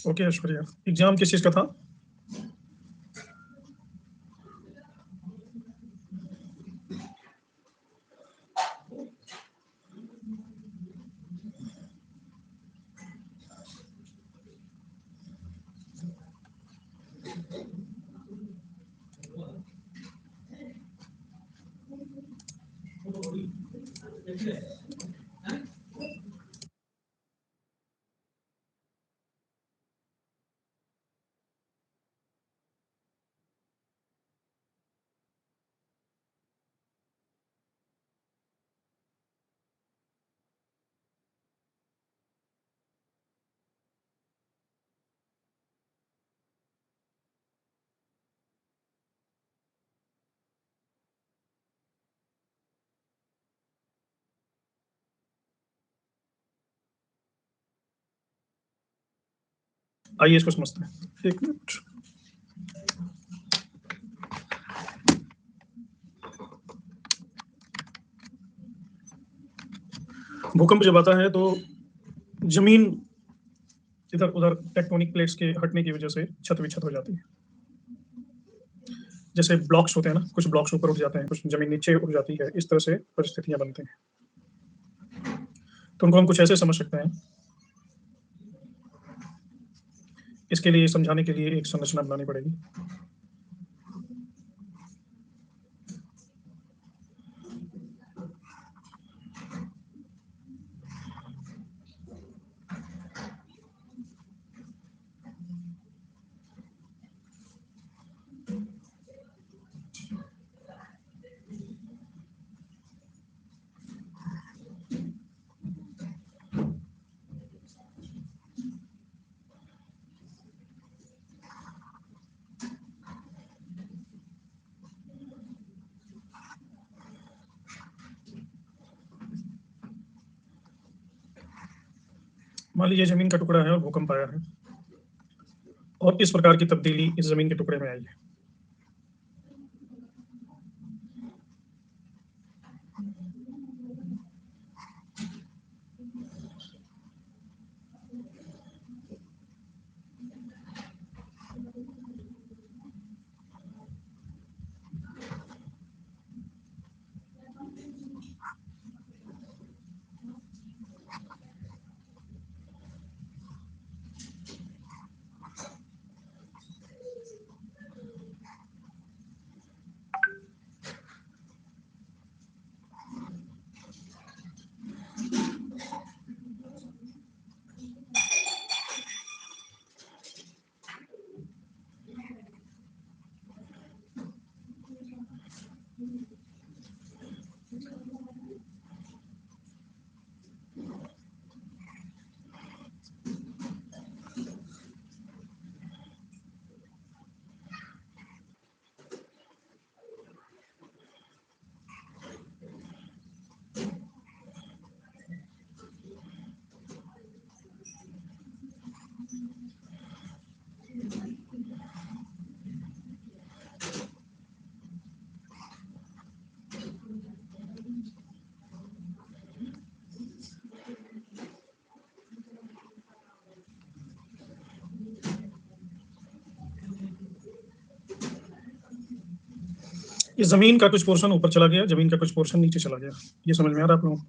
Okay Aishwarya, exam किस चीज का था? आइए इसको समझते हैं, एक मिनट। भूकंप जब आता है तो जमीन इधर उधर टेक्टोनिक प्लेट्स के हटने की वजह से छत विछत हो जाती है। जैसे ब्लॉक्स होते हैं ना, कुछ ब्लॉक्स ऊपर उठ जाते हैं, कुछ जमीन नीचे उठ जाती है, इस तरह से परिस्थितियां बनती हैं। तो उनको हम कुछ ऐसे समझ सकते हैं। इसके लिए समझाने के लिए एक संरचना बनानी पड़ेगी। मान लीजिए जमीन का टुकड़ा है और भूकंप आया है और इस प्रकार की तब्दीली इस जमीन के टुकड़े में आई है। ये जमीन का कुछ पोर्शन ऊपर चला गया, जमीन का कुछ पोर्शन नीचे चला गया। ये समझ में आ रहा है आप लोगों को?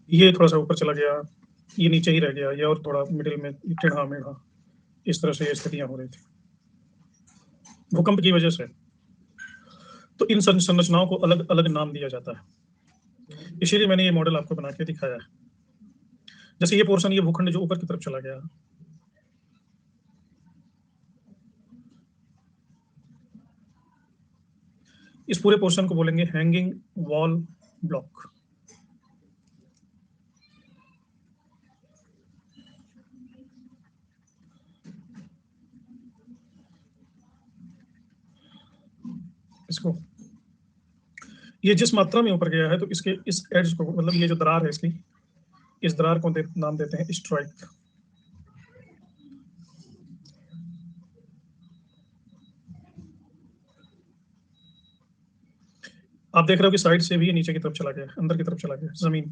ये थोड़ा सा ऊपर चला गया, ये नीचे ही रह गया, ये और थोड़ा मिडिल में टेढ़ा मेढ़ा, इस तरह से ये स्थितियां हो रही थी भूकंप की वजह से। तो इन संरचनाओं को अलग अलग नाम दिया जाता है, इसीलिए मैंने ये मॉडल आपको बना के दिखाया है। जैसे ये पोर्शन, ये भूखंड जो ऊपर की तरफ चला गया, इस पूरे पोर्शन को बोलेंगे हैंगिंग वॉल ब्लॉक। इसको, ये जिस मात्रा में ऊपर गया है तो इसके इस एड्ज को, मतलब ये जो दरार है इसकी, इस दरार को नाम देते हैं स्ट्राइक। आप देख रहे हो कि साइड से भी ये नीचे की तरफ चला गया, अंदर की तरफ चला गया, जमीन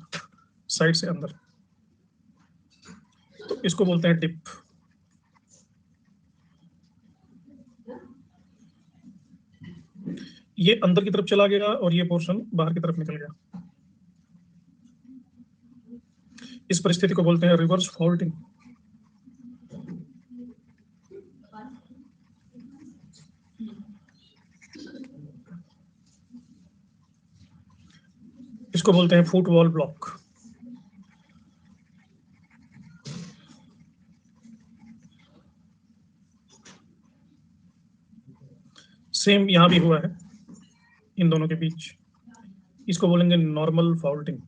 साइड से अंदर, तो इसको बोलते हैं डिप। ये अंदर की तरफ चला गया और ये पोर्शन बाहर की तरफ निकल गया। इस परिस्थिति को बोलते हैं रिवर्स फॉल्टिंग। इसको बोलते हैं फुटवॉल ब्लॉक। सेम यहां भी हुआ है इन दोनों के बीच। इसको बोलेंगे नॉर्मल फॉल्टिंग।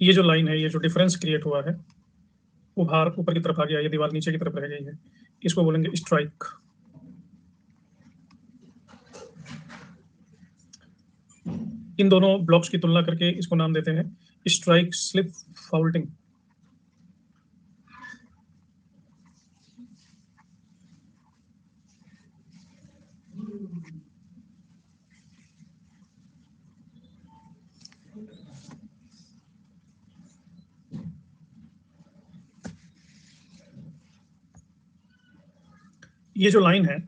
ये जो लाइन है, ये जो डिफरेंस क्रिएट हुआ है, वो बाहर ऊपर की तरफ आ गया, ये दीवार नीचे की तरफ रह गई है, इसको बोलेंगे स्ट्राइक। इन दोनों ब्लॉक्स की तुलना करके इसको नाम देते हैं स्ट्राइक स्लिप फॉल्टिंग। ये जो लाइन है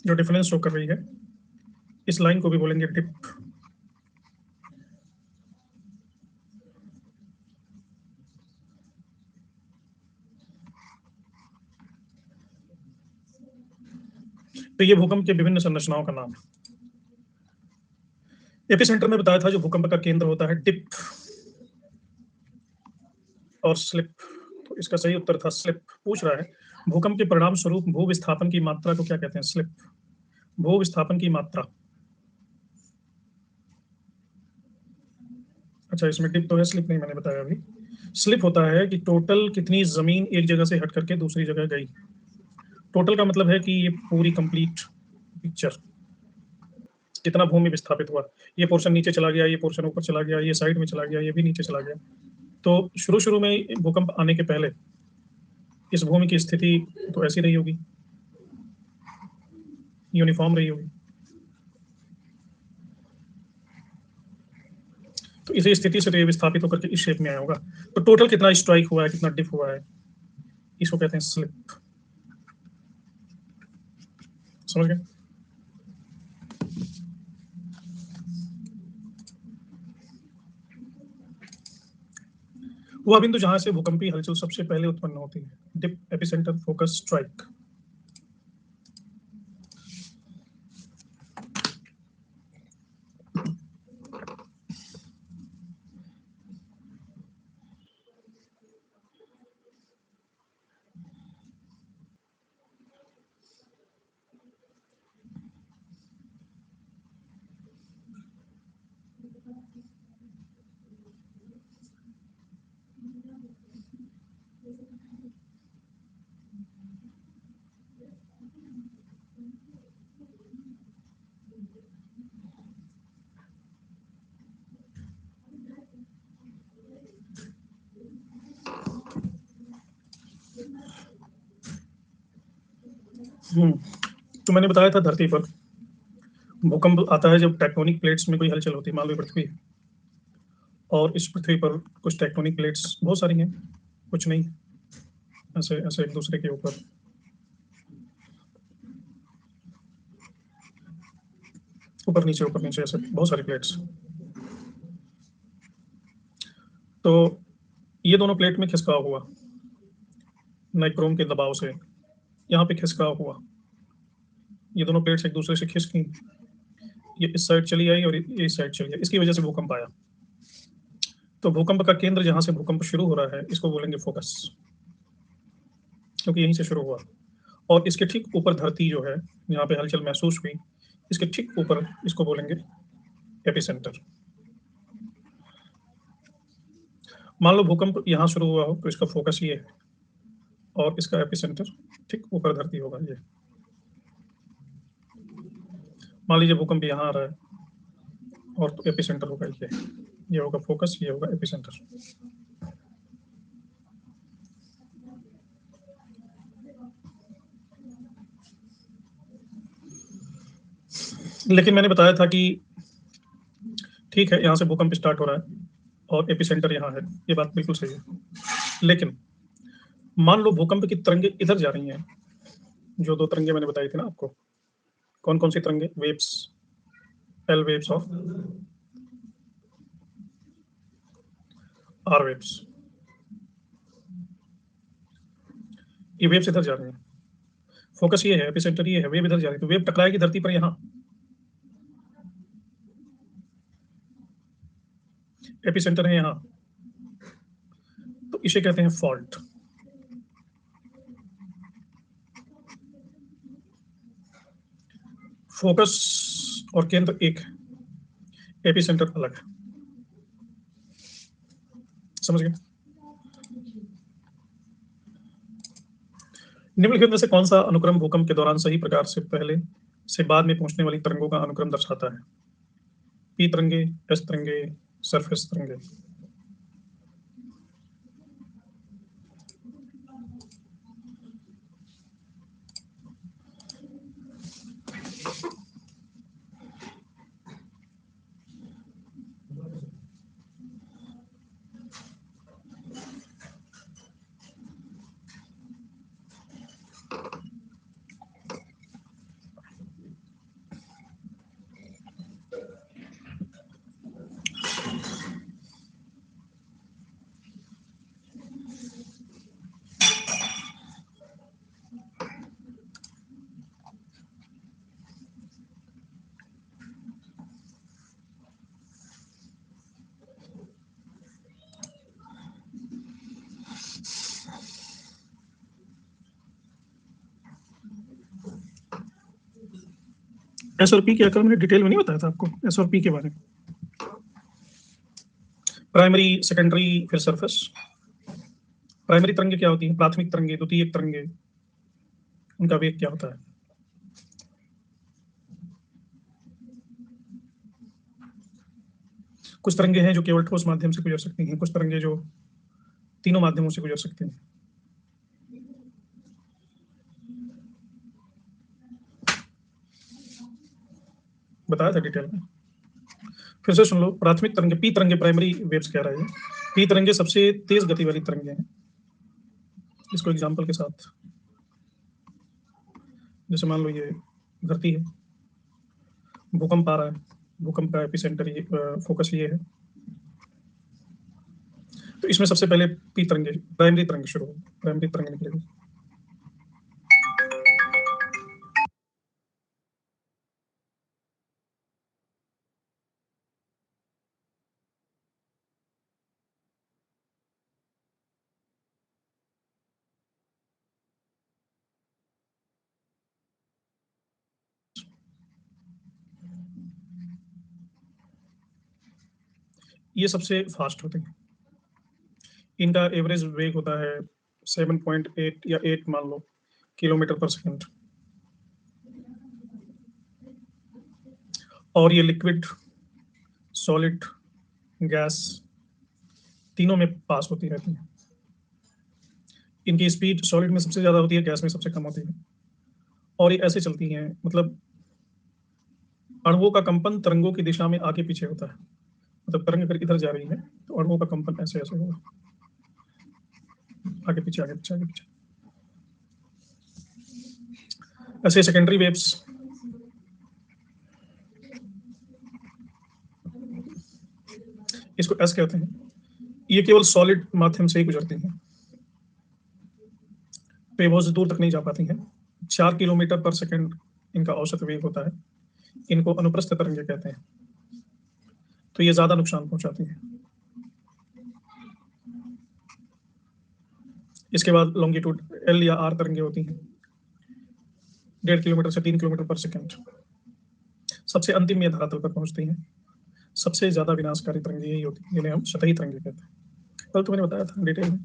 जो डिफरेंस शो कर रही है, इस लाइन को भी बोलेंगे डिप। तो ये भूकंप के विभिन्न संरचनाओं का नाम है। एपिसेंटर में बताया था जो भूकंप का केंद्र होता है, डिप और स्लिप। तो इसका सही उत्तर था स्लिप। पूछ रहा है भूकंप के परिणाम स्वरूप भू विस्थापन की मात्रा को क्या कहते हैं? स्लिप। भू विस्थापन की मात्रा। अच्छा, इसमें डिप तो है, स्लिप नहीं, मैंने बताया अभी। स्लिप होता है कि टोटल कितनी जमीन एक जगह से हट करके दूसरी जगह गई। टोटल का मतलब है कि ये पूरी कंप्लीट पिक्चर, कितना भूमि विस्थापित हुआ। ये पोर्शन नीचे चला गया, ये पोर्शन ऊपर चला गया, ये साइड में चला गया, ये भी नीचे चला गया। तो शुरू शुरू में भूकंप आने के पहले इस भूमि की स्थिति तो ऐसी रही होगी, यूनिफॉर्म रही होगी। तो इसी स्थिति से तो ये विस्थापित होकर के इस शेप में आया होगा। तो टोटल कितना स्ट्राइक हुआ है, कितना डिप हुआ है, इसको कहते हैं स्लिप। समझ गए? वह बिंदु जहां से भूकंपीय हलचल सबसे पहले उत्पन्न होती है, डिप, एपिसेंटर, फोकस, स्ट्राइक। तो मैंने बताया था धरती पर भूकंप आता है जब टेक्टोनिक प्लेट्स में कोई हलचल होती है। मान लो पृथ्वी है और इस पृथ्वी पर कुछ टेक्टोनिक प्लेट्स बहुत सारी हैं, कुछ नहीं, ऐसे ऐसे एक दूसरे के ऊपर। ऊपर नीचे ऐसे बहुत सारी प्लेट्स। तो ये दोनों प्लेट में खिसकाव हुआ नाइक्रोम के दबाव से, यहाँ पे खिसकाव हुआ, ये दोनों प्लेट्स एक दूसरे से खिसकी, ये इस साइड चली आई और ये इस साइड चली आई, इसकी वजह से भूकंप आया। तो भूकंप का केंद्र जहां से भूकंप शुरू हो रहा है इसको बोलेंगे फोकस, क्योंकि यहीं से शुरू हुआ। और इसके ठीक ऊपर धरती जो है, यहाँ पे हलचल महसूस हुई, इसके ठीक ऊपर इसको बोलेंगे एपिसेंटर। मान लो भूकंप यहाँ शुरू हुआ हो तो इसका फोकस ये है और इसका एपिसेंटर ठीक ऊपर धरती होगा। ये मान लीजिए भूकंप यहाँ आ रहा है और तो एपिसेंटर होगा ये होगा फोकस, ये होगा एपिसेंटर। लेकिन मैंने बताया था कि ठीक है, यहाँ से भूकंप स्टार्ट हो रहा है, और एपिसेंटर यहाँ है, ये बात बिल्कुल सही है। लेकिन मान लो भूकंप की तरंगे इधर जा रही हैं, जो 2 तरंगे मैंने बताई थी ना आपको, कौन-कौन सी तरंगे? वेव्स, एल वेव्स और आर वेव्स। ये वेव्स इधर जा रही हैं, फोकस ये है, एपिसेंटर ये है, वेव इधर जा रही है, तो वेव टकराएगी धरती पर यहाँ, एपिसेंटर है यहाँ, तो इसे कहते हैं फॉल्ट। फोकस और केंद्र एक है, एपिसेंटर अलग है। समझ गए? निम्नलिखित में से कौन सा अनुक्रम भूकंप के दौरान सही प्रकार से पहले से बाद में पहुंचने वाली तरंगों का अनुक्रम दर्शाता है? पी तरंगे, एस तरंगे, सरफेस तरंगे। एस और पी क्या कल मैंने डिटेल में नहीं बताया था आपको, एस और पी के बारे में? प्राइमरी, सेकेंडरी, फिर सरफेस। प्राइमरी तरंगे क्या होती हैं? प्राथमिक तरंगे, द्वितीयक तरंगे, उनका वेग क्या होता है? कुछ तरंगे हैं जो केवल ठोस माध्यम से गुजर सकती हैं, कुछ तरंगे जो तीनों माध्यमों से गुजर सकती हैं। बताया था डिटेल में। फिर से सुन लो, प्राथमिक तरंगे, पी तरंगे प्राइमरी वेव्स कह रहे हैं। पी तरंगे सबसे तेज गति वाली तरंगे हैं। इसको एग्जांपल के साथ, जैसे मान लो ये धरती है, भूकंप आ रहा है, भूकंप का एपिसेंटर ये, फोकस ये है, तो इसमें सबसे पहले पी तरंगे, प्राइमरी तरंगे शुरू होगी, प्राइमरी तरंगे निकलेगी। ये सबसे फास्ट होते हैं, इनका एवरेज वेग होता है 7.8 या 8 मान लो किलोमीटर पर सेकंड। और ये लिक्विड, सॉलिड, गैस तीनों में पास होती रहती है। इनकी स्पीड सॉलिड में सबसे ज्यादा होती है, गैस में सबसे कम होती है, और ये ऐसे चलती हैं, मतलब अणुओं का कंपन तरंगों की दिशा में आगे पीछे होता है। मतलब तरंग अगर इधर जा रही है तो अणुओं का कंपन ऐसे ऐसे होगा, आगे पीछे आगे पीछे आगे पीछे। ऐसे सेकेंडरी वेव्स, इसको एस कहते हैं, ये केवल सॉलिड माध्यम से ही गुजरती हैं, तो ये बहुत दूर तक नहीं जा पाती हैं। 4 किलोमीटर पर सेकंड इनका औसत वेग होता है। इनको अनुप्रस्थ तरंगे कहते हैं, तो ये ज्यादा नुकसान पहुंचाती है। इसके बाद लॉन्गिट्यूड एल या आर तरंगे होती हैं, 1.5 किलोमीटर से 3 किलोमीटर पर सेकंड, सबसे अंतिम में धरातल पर पहुंचती हैं। सबसे ज्यादा विनाशकारी तरंगे यही होती है, जिन्हें हम सतही तरंगे कहते हैं। कल तो मैंने बताया था डिटेल में।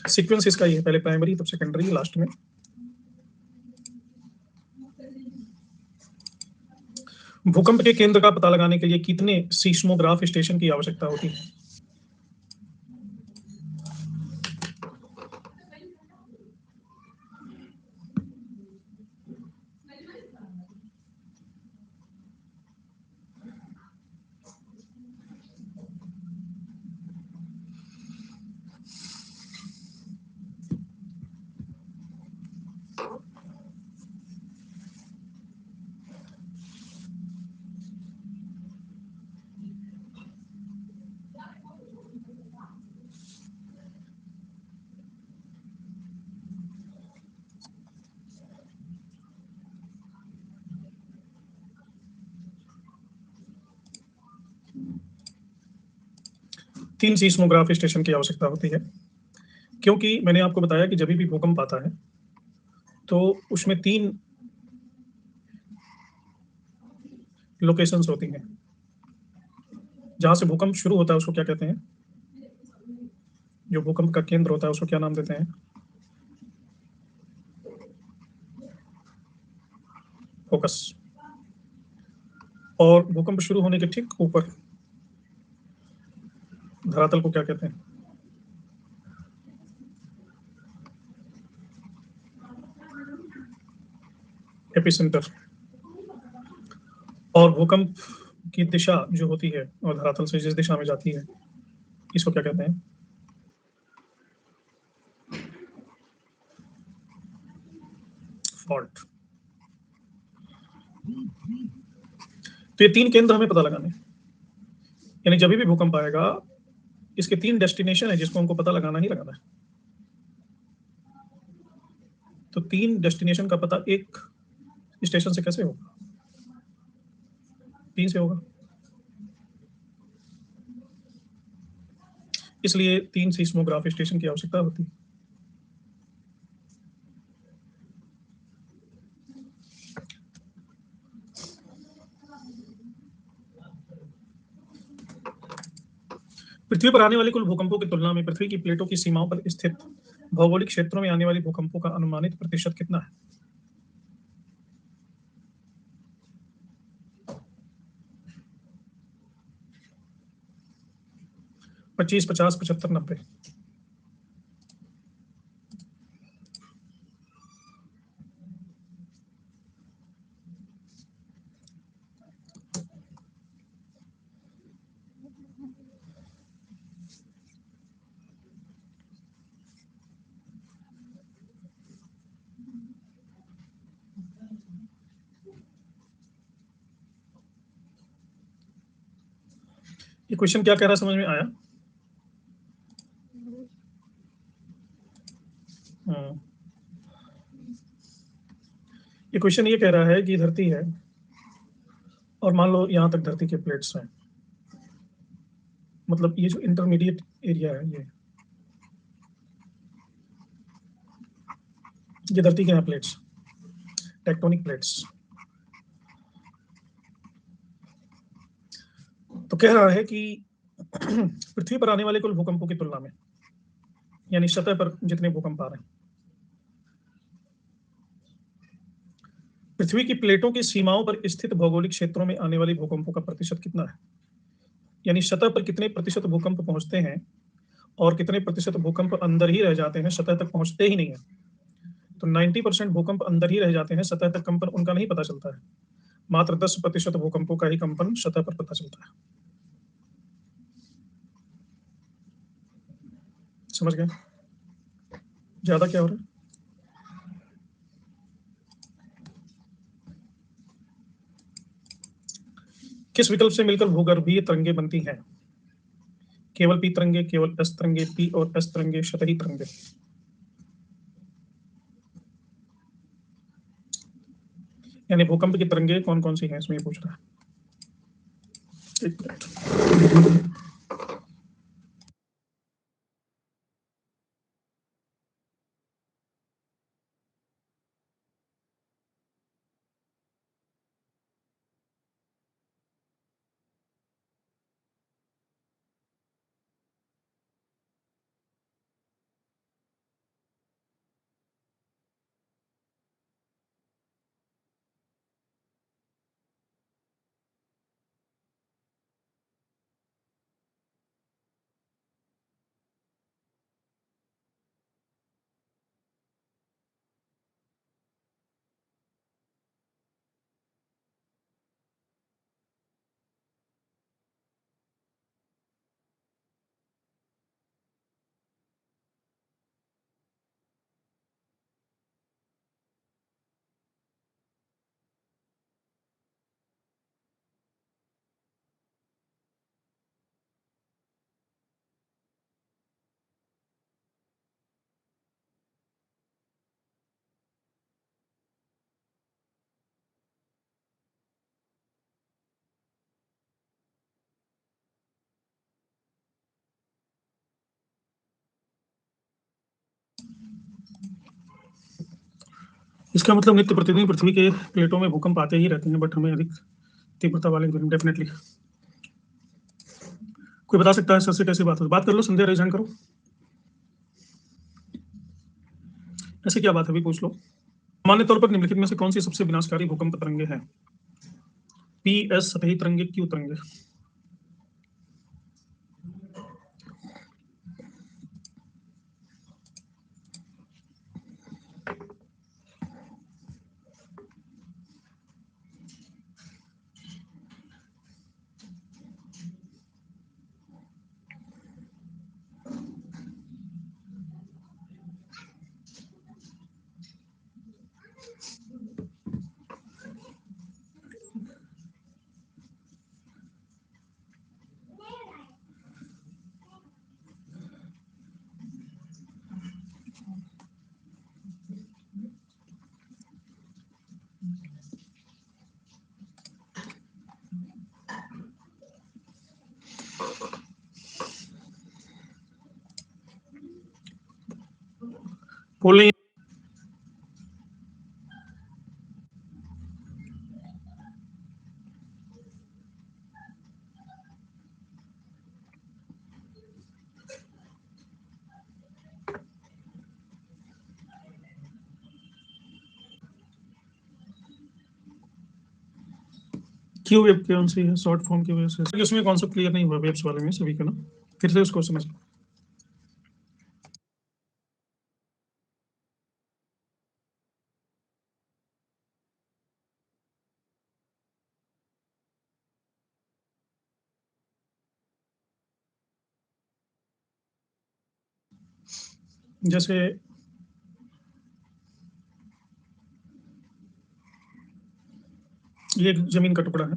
सीक्वेंस इसका ये है, पहले प्राइमरी, तब सेकेंडरी, लास्ट में। भूकंप के केंद्र का पता लगाने के लिए कितने सीस्मोग्राफ स्टेशन की आवश्यकता होती है? 3 सीस्मोग्राफ स्टेशन की आवश्यकता होती है, क्योंकि मैंने आपको बताया कि जब भी भूकंप आता है तो उसमें 3 लोकेशंस होती हैं। जहां से भूकंप शुरू होता है उसको क्या कहते हैं? जो भूकंप का केंद्र होता है उसको क्या नाम देते हैं? फोकस। और भूकंप शुरू होने के ठीक ऊपर धरातल को क्या कहते हैं? एपिसेंटर। और भूकंप की दिशा जो होती है और धरातल से जिस दिशा में जाती है, इसको क्या कहते हैं? फॉल्ट। तो ये 3 केंद्र हमें पता लगाने हैं। यानी जब भी भूकंप आएगा, इसके 3 डेस्टिनेशन है जिसको हमको पता लगाना ही लगाना है। तो 3 डेस्टिनेशन का पता एक स्टेशन से कैसे होगा? 3 से होगा। इसलिए 3 सीस्मोग्राफ स्टेशन की आवश्यकता होती है। पृथ्वी पर आने वाले कुल भूकंपों की तुलना में पृथ्वी की प्लेटों की सीमाओं पर स्थित भौगोलिक क्षेत्रों में आने वाले भूकंपों का अनुमानित प्रतिशत कितना है? 25, 50, 75, 90। ये क्वेश्चन क्या कह रहा है, समझ में आया? हम्म। ये क्वेश्चन ये कह रहा है कि धरती है और मान लो यहां तक धरती के प्लेट्स हैं। मतलब ये जो इंटरमीडिएट एरिया है, ये धरती के हैं प्लेट्स, टेक्टोनिक प्लेट्स। तो कह रहा है कि पृथ्वी पर आने वाले कुल भूकंपों की तुलना में, यानी सतह पर जितने भूकंप आ रहे हैं, पृथ्वी की प्लेटों की सीमाओं पर स्थित भौगोलिक क्षेत्रों में आने वाले भूकंपों का प्रतिशत कितना है? यानी सतह पर कितने प्रतिशत भूकंप पहुंचते हैं और कितने प्रतिशत भूकंप अंदर ही रह जाते हैं, सतह तक पहुंचते ही नहीं है। तो 90% भूकंप अंदर ही रह जाते हैं, सतह तक कंपन उनका नहीं पता चलता है। मात्र 10% भूकंपों का ही कंपन सतह पर पता चलता है। समझ गए? ज्यादा क्या हो रहा है? किस विकल्प से मिलकर भूगर्भीय तरंगे बनती हैं? केवल पी तरंगे, केवल एस तरंगे, पी और एस तरंगे, सतही तरंगे। यानी भूकंप की तरंगे कौन कौन सी हैं, इसमें पूछ रहा है। एक मिनट। इसका मतलब नित्य प्रतिदिन पृथ्वी के प्लेटों में भूकंप आते ही रहते हैं, बट हमें अधिक तीव्रता वाले डेफिनेटली। कोई बता सकता है सर से कैसे बात कर लो, संध्या रेज हैंड करो। ऐसे क्या बात है, अभी पूछ लो। सामान्य तौर पर निम्नलिखित में से कौन सी सबसे विनाशकारी भूकंप तरंगे हैं? पी, एस, सतही तरंगे, क्यू तरंगे। बोल नहीं। क्यू वेव कौन सी है? शॉर्ट फॉर्म की वजह से उसमें कॉन्सेप्ट क्लियर नहीं हुआ वेव्स वाले में सभी का ना, फिर से उसको समझ। जैसे ये एक जमीन का टुकड़ा है,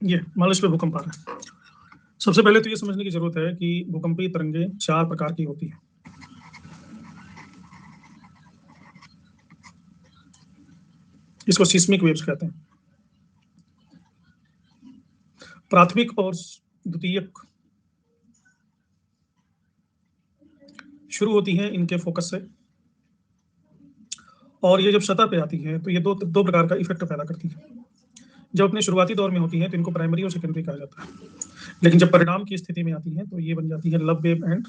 ये मान लो इस पे भूकंप आ रहा है। सबसे पहले तो ये समझने की जरूरत है कि भूकंपीय तरंगे 4 प्रकार की होती है। इसको सिस्मिक वेव्स कहते हैं। प्राथमिक और द्वितीयक शुरू होती हैं इनके फोकस से, और ये जब सतह पे आती है तो ये दो दो प्रकार का इफेक्ट पैदा करती है। जब अपने शुरुआती दौर में होती है तो इनको प्राइमरी और सेकेंडरी कहा जाता है, लेकिन जब परिणाम की स्थिति में आती है तो ये बन जाती है लब वेव एंड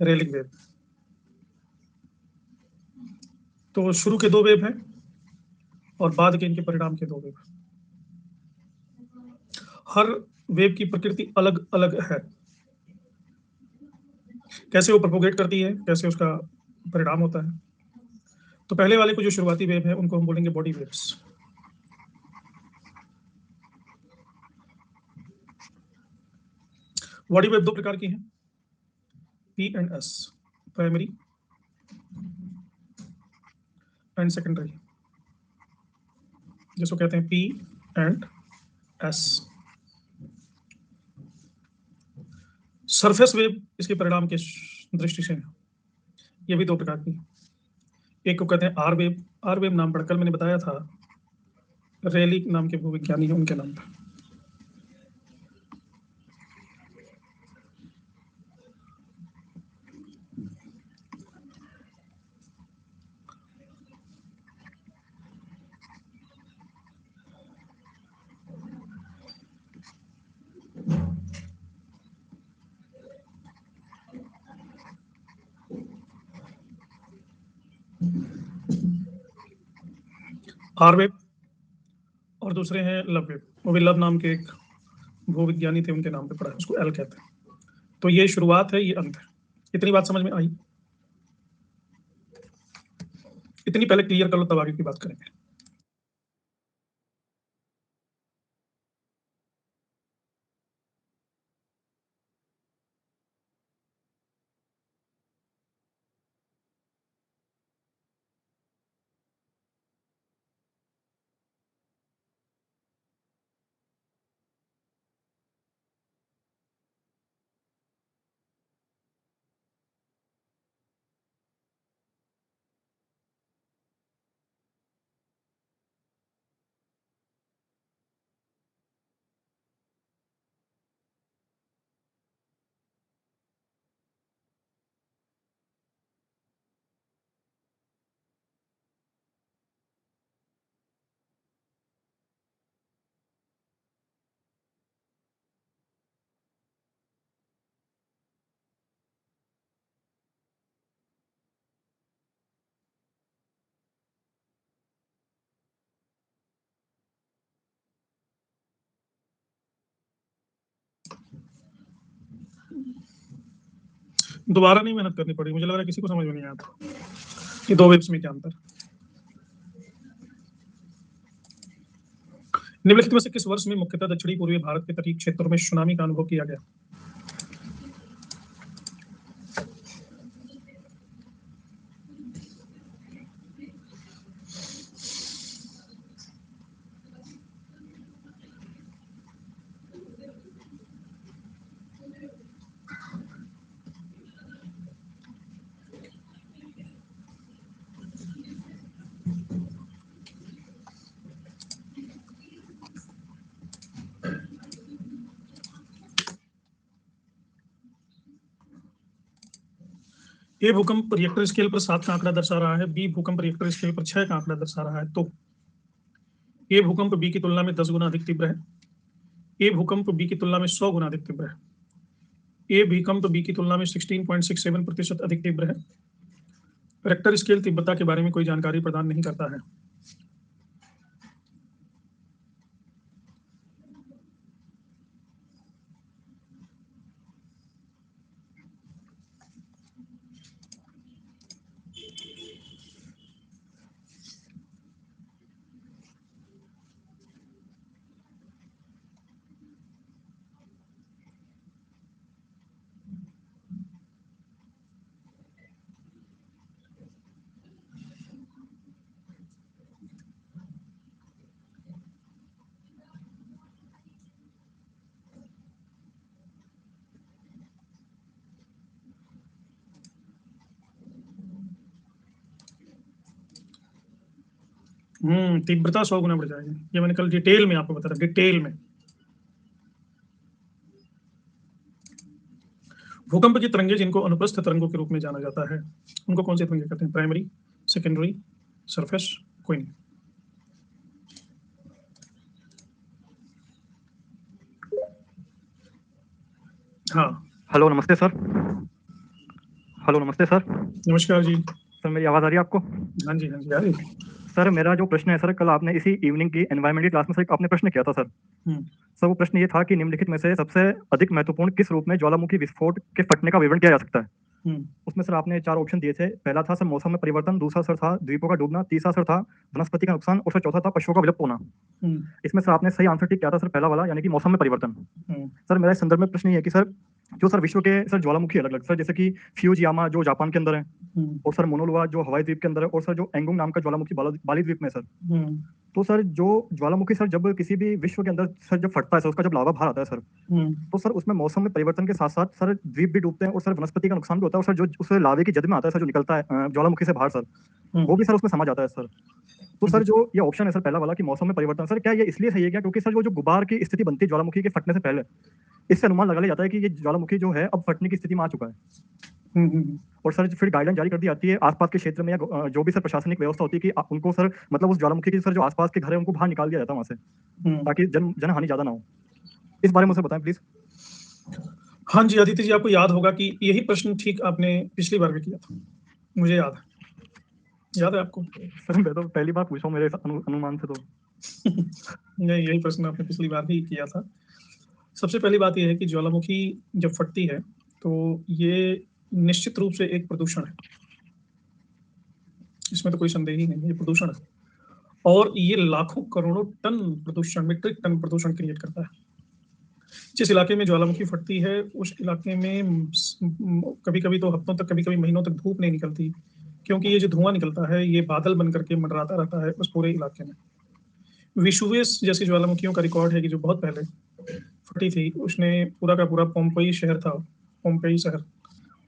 रेलिंग वेव। तो शुरू के दो वेव हैं और बाद के इनके परिणाम के दो वेव। हर वेव की प्रकृति अलग अलग है, कैसे वो प्रोपोगेट करती है, कैसे उसका परिणाम होता है। तो पहले वाले को जो शुरुआती वेव है उनको हम बोलेंगे बॉडी वेव्स। बॉडी वेव दो प्रकार की हैं, P and S, primary and secondary, जिसको कहते हैं P and S. Surface wave इसके परिणाम के दृष्टि से ये भी दो प्रकार की। एक को कहते हैं आर वेव। आर वेव नाम पढ़कर मैंने बताया था, रेली नाम के भूविज्ञानी है, उनके नाम पर। आर वेव और दूसरे हैं लब वेव। वो भी लब नाम के एक भूविज्ञानी थे, उनके नाम पे पड़ा है, उसको एल कहते हैं। तो ये शुरुआत है, ये अंत है। इतनी बात समझ में आई? इतनी पहले क्लियर कर लो, तब आगे की बात करेंगे। दोबारा नहीं मेहनत करनी पड़ी, मुझे लग रहा है किसी को समझ में नहीं आया था कि 2 वेव्स में क्या अंतर। निम्नलिखित में से किस वर्ष में मुख्यतः दक्षिणी पूर्वी भारत के तटीय क्षेत्रों में सुनामी का अनुभव किया गया? ए भूकंप रिएक्टर स्केल पर 7 का आंकड़ा दर्शा रहा है, बी भूकंप रिएक्टर स्केल पर 6 का आंकड़ा दर्शा रहा है, तो ए भूकंप बी की तुलना में 10 गुना अधिक तीव्र है, ए भूकंप बी की तुलना में 100 गुना अधिक तीव्र है, ए भूकंप बी की तुलना में 16.67% अधिक तीव्र है। रिएक्टर स्केल तीव्रता के बारे में कोई जानकारी प्रदान नहीं करता है। तीव्रता 100 गुना बढ़ जाएगी, ये मैंने कल डिटेल में आपको बता रहा, डिटेल में। भूकंप की तरंगे जिनको अनुप्रस्थ तरंगों के रूप में जाना जाता है, उनको कौन सी तरंगे कहते हैं? प्राइमरी, सेकेंडरी, सरफेस, कोई नहीं। हाँ, हेलो नमस्ते सर। हेलो नमस्ते सर। नमस्कार जी। सर मेरी आवाज़ आ रही है आपको? हाँ जी, हाँ जी, आ रही है। सर मेरा जो प्रश्न है सर, कल आपने इसी इवनिंग की एनवायरमेंट की क्लास में सर आपने प्रश्न किया था सर। सर वो प्रश्न ये था कि निम्नलिखित में से सबसे अधिक महत्वपूर्ण किस रूप में ज्वालामुखी विस्फोट के फटने का विवरण किया जा सकता है? उसमें सर आपने 4 ऑप्शन दिए थे। पहला था सर मौसम में परिवर्तन, दूसरा सर था द्वीपों का डूबना, तीसरा सर था वनस्पति का नुकसान और सर चौथा था पशुओं का विलुप्त होना। इसमें सर आपने सही आंसर टिक किया था सर पहला वाला, यानी कि मौसम में परिवर्तन। सर मेरा इस संदर्भ में प्रश्न ये है कि सर जो सर विश्व के सर ज्वालामुखी अलग अलग सर, जैसे कि फ्यूजियामा जो जापान के अंदर है, और सर मोनोलुआ जो हवाई द्वीप के अंदर है, और सर जो एंगुंग नाम का ज्वालामुखी बाली द्वीप में सर। तो सर जो ज्वालामुखी सर जब किसी भी विश्व के अंदर सर जब फटता है सर, उसका जब लावा बाहर आता है सर, तो सर उसमें मौसम में परिवर्तन के साथ साथ सर द्वीप भी डूबते हैं और सर वनस्पति का नुकसान भी होता है, और सर जो उस लावे की जद में आता है सर, जो निकलता है ज्वालामुखी से बाहर सर, वो भी सर उसमें समा जाता है सर। तो सर जो ये ऑप्शन है सर पहला वाला कि मौसम में परिवर्तन, सर क्या ये इसलिए सही है क्या क्योंकि सर वो जो गुबार की स्थिति बनती है ज्वालामुखी के फटने से पहले, इससे अनुमान लगा लिया जाता है कि ये ज्वालामुखी जो है अब फटने की स्थिति में आ चुका है। और सर फिर गाइडलाइन जारी कर दी जाती है आसपास के क्षेत्र में, या जो भी सर प्रशासनिक व्यवस्था होती है कि उनको सर मतलब उस ज्वालामुखी के सर जो आसपास के घर है उनको बाहर निकाल दिया जाता है वहां से, ताकि जनहानि ज्यादा ना हो। इस बारे में सर बताएं प्लीज। हाँ जी आदित्य जी, आपको याद होगा कि यही प्रश्न ठीक आपने पिछली बार भी किया था, मुझे याद है आपको? सर मैं तो पहली बार पूछा हूँ मेरे अनुमान से तो। नहीं, यही प्रश्न आपने पिछली बार भी किया था। सबसे पहली बात यह है कि ज्वालामुखी जब फटती है तो ये निश्चित रूप से एक प्रदूषण है, इसमें तो कोई संदेह ही नहीं, ये प्रदूषण है, और ये लाखों करोड़ों टन प्रदूषण, मीट्रिक टन प्रदूषण क्रिएट करता है। जिस इलाके में ज्वालामुखी फटती है उस इलाके में कभी कभी तो हफ्तों तक, कभी कभी महीनों तक धूप नहीं निकलती, क्योंकि ये जो धुआं निकलता है ये बादल बन करके मंडराता रहता है उस पूरे इलाके में। विशुवियस जैसी ज्वालामुखियों का रिकॉर्ड है कि जो बहुत पहले फटी थी, उसने पूरा का पूरा पोम्पेई शहर था, पोम्पेई शहर,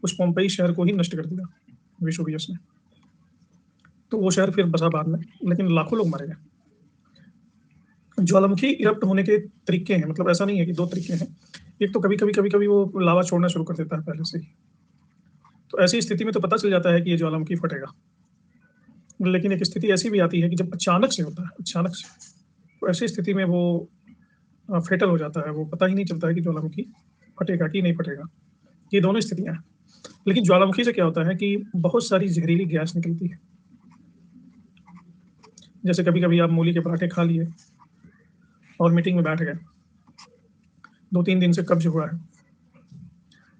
उस पोम्पेई शहर को ही नष्ट कर दिया विशुवियस ने। तो वो शहर फिर बसा बाद में, लेकिन लाखों लोग मारे गए। ज्वालामुखी इरप्ट होने के तरीके हैं, मतलब ऐसा नहीं है कि 2 तरीके हैं। एक तो कभी कभी वो लावा छोड़ना शुरू कर देता है पहले से ही, तो ऐसी स्थिति में तो पता चल जाता है कि ये ज्वालामुखी फटेगा। लेकिन एक स्थिति ऐसी भी आती है कि जब अचानक से होता है, अचानक से, तो ऐसी स्थिति में वो फेटल हो जाता है, वो पता ही नहीं चलता है कि ज्वालामुखी फटेगा कि नहीं फटेगा। ये दोनों स्थितियां हैं। लेकिन ज्वालामुखी से क्या होता है कि बहुत सारी जहरीली गैस निकलती है। जैसे कभी कभी आप मूली के पराठे खा लिए और मीटिंग में बैठ गए, 2-3 दिन से कब्ज हुआ है,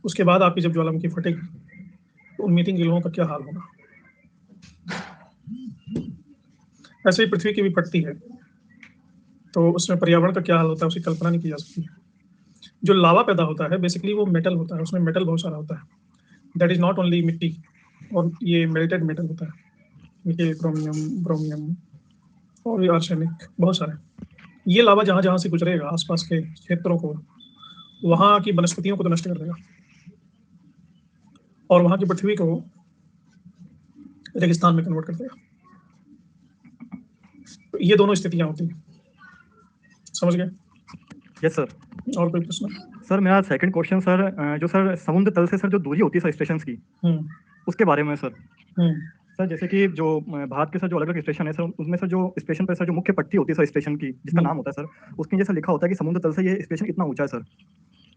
उसके बाद आपकी जब ज्वालामुखी फटेगी तो उन मीटिंग के लोगों का क्या हाल होगा। ऐसे ही पृथ्वी की भी फटती है तो उसमें पर्यावरण का क्या हाल होता है, उसकी कल्पना नहीं की जा सकती। जो लावा पैदा होता है बेसिकली वो मेटल होता है, उसमें मेटल बहुत सारा होता है। दैट इज नॉट ओनली मिट्टी, और ये मेल्टेड मेटल होता है, निकेल, क्रोमियम, ब्रोमियम और ये आर्सेनिक, बहुत सारे। ये लावा जहां जहां से गुजरेगा आसपास के क्षेत्रों को, वहां की वनस्पतियों को तो नष्ट कर देगा और वहां की पृथ्वी को रेगिस्तान में कन्वर्ट कर देगा। तो ये दोनों स्थितियां होती हैं, समझ गए? Yes sir. और कोई प्रश्न? सर मेरा सेकंड क्वेश्चन सर, जो सर समुद्र तल से सर जो दूरी होती है सर स्टेशन की, उसके बारे में सर। सर जैसे कि जो भारत के सर जो अलग अलग स्टेशन है सर, उसमें सर जो स्टेशन पर सर जो मुख्य पट्टी होती है सर स्टेशन की, जिसका नाम होता है सर, उसके जैसा लिखा होता है कि समुद्र तल से ये स्टेशन इतना ऊंचा है सर।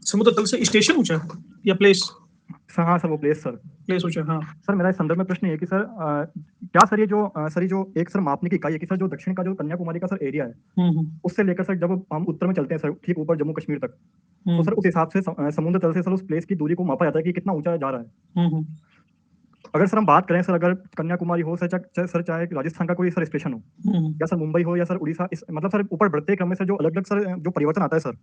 समुद्र तल से स्टेशन ऊंचा है या प्लेस? सर हाँ सर, वो प्लेस सर। प्लेस ऊंचा, हाँ। सर मेरा इस संदर्भ में प्रश्न ये है कि सर क्या सर ये जो एक सर मापने की इकाई है कि सर जो दक्षिण का जो कन्याकुमारी का सर एरिया है, उससे लेकर सर जब हम उत्तर में चलते हैं सर ठीक ऊपर जम्मू कश्मीर तक, तो सर उस हिसाब से समुद्र तल से सर उस प्लेस की दूरी को मापा जाता है कि कितना ऊंचा जा रहा है। अगर सर हम बात करें सर, अगर कन्याकुमारी हो सर चाहे राजस्थान का कोई सर स्टेशन हो, या सर मुंबई हो या सर उड़ीसा, मतलब सर ऊपर बढ़ते क्रम में सर जो अलग अलग सर जो परिवर्तन आता है सर,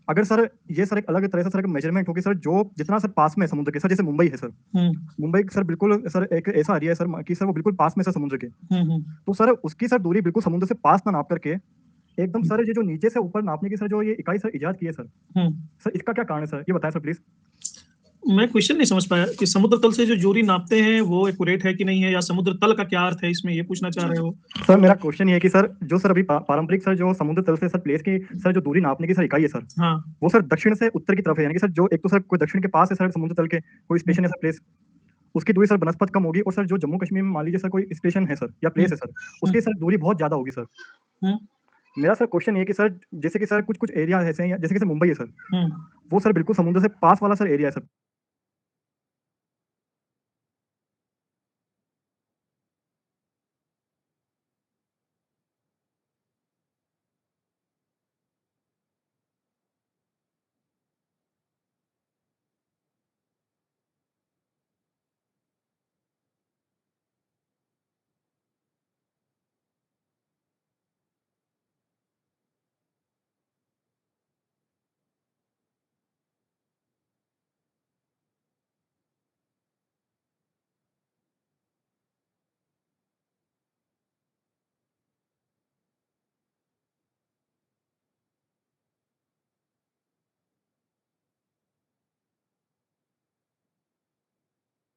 अगर सर ये सर एक अलग तरह से सर एक मेजरमेंट होगी सर, जो जितना सर पास में है समुद्र के सर, जैसे मुंबई है सर, मुंबई सर बिल्कुल सर एक ऐसा एरिया है सर कि सर वो बिल्कुल पास में सर समुद्र के, तो सर उसकी सर दूरी बिल्कुल समुद्र से पास ना नाप करके एकदम सर ये जो नीचे से ऊपर नापने की सर जो ये इकाई सर इजाद की है सर इसका क्या कारण है सर, ये बताएं सर प्लीज। मैं क्वेश्चन नहीं समझ पाया कि समुद्र तल से जो दूरी नापते हैं वो एक्यूरेट है कि नहीं है, या समुद्र तल का क्या अर्थ है इसमें, ये पूछना चाह रहे हो? सर मेरा क्वेश्चन ये है कि सर जो सर अभी पारंपरिक सर जो समुद्र तल से सर प्लेस की सर जो दूरी नापने की सर इकाई है सर, हाँ, वो सर दक्षिण से उत्तर की तरफ है, यानी कि सर जो एक तो सर कोई दक्षिण के पास है सर समुद्र तल के कोई स्टेशन है सर प्लेस, उसकी दूरी सर बनस्पत कम होगी, और सर जो जम्मू कश्मीर में मान लीजिए सर कोई स्टेशन है सर या प्लेस है सर, उसकी सर दूरी बहुत ज्यादा होगी सर। मेरा सर क्वेश्चन ये कि सर जैसे कि सर कुछ कुछ एरिया ऐसे हैं, जैसे कि सर मुंबई है सर, वो सर बिल्कुल समुद्र से पास वाला सर एरिया है सर।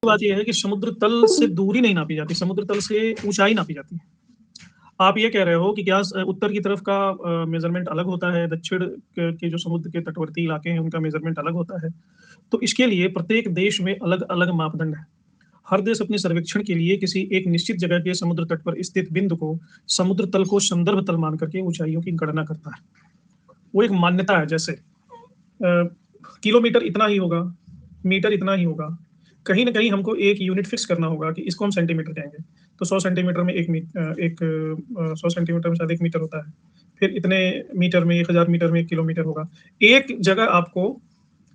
बात यह है कि समुद्र तल से दूरी नहीं नापी जाती, समुद्र तल से ऊंचाई नापी जाती है। आप ये कह रहे हो कि क्या उत्तर की तरफ का मेजरमेंट अलग होता है, दक्षिण के जो समुद्र के तटवर्ती इलाके हैं उनका मेजरमेंट अलग होता है? तो इसके लिए प्रत्येक देश में अलग अलग मापदंड है। हर देश अपने सर्वेक्षण के लिए किसी एक निश्चित जगह के समुद्र तट पर स्थित बिंदु को समुद्र तल को संदर्भ तल मान करके ऊंचाइयों की गणना करता है। वो एक मान्यता है, जैसे किलोमीटर इतना ही होगा, मीटर इतना ही होगा। कहीं ना कहीं हमको एक यूनिट फिक्स करना होगा कि इसको हम सेंटीमीटर कहेंगे, तो 100 सेंटीमीटर में 100 सेंटीमीटर में शायद 1 मीटर होता है, फिर इतने मीटर में 1000 मीटर में 1 किलोमीटर होगा। एक जगह आपको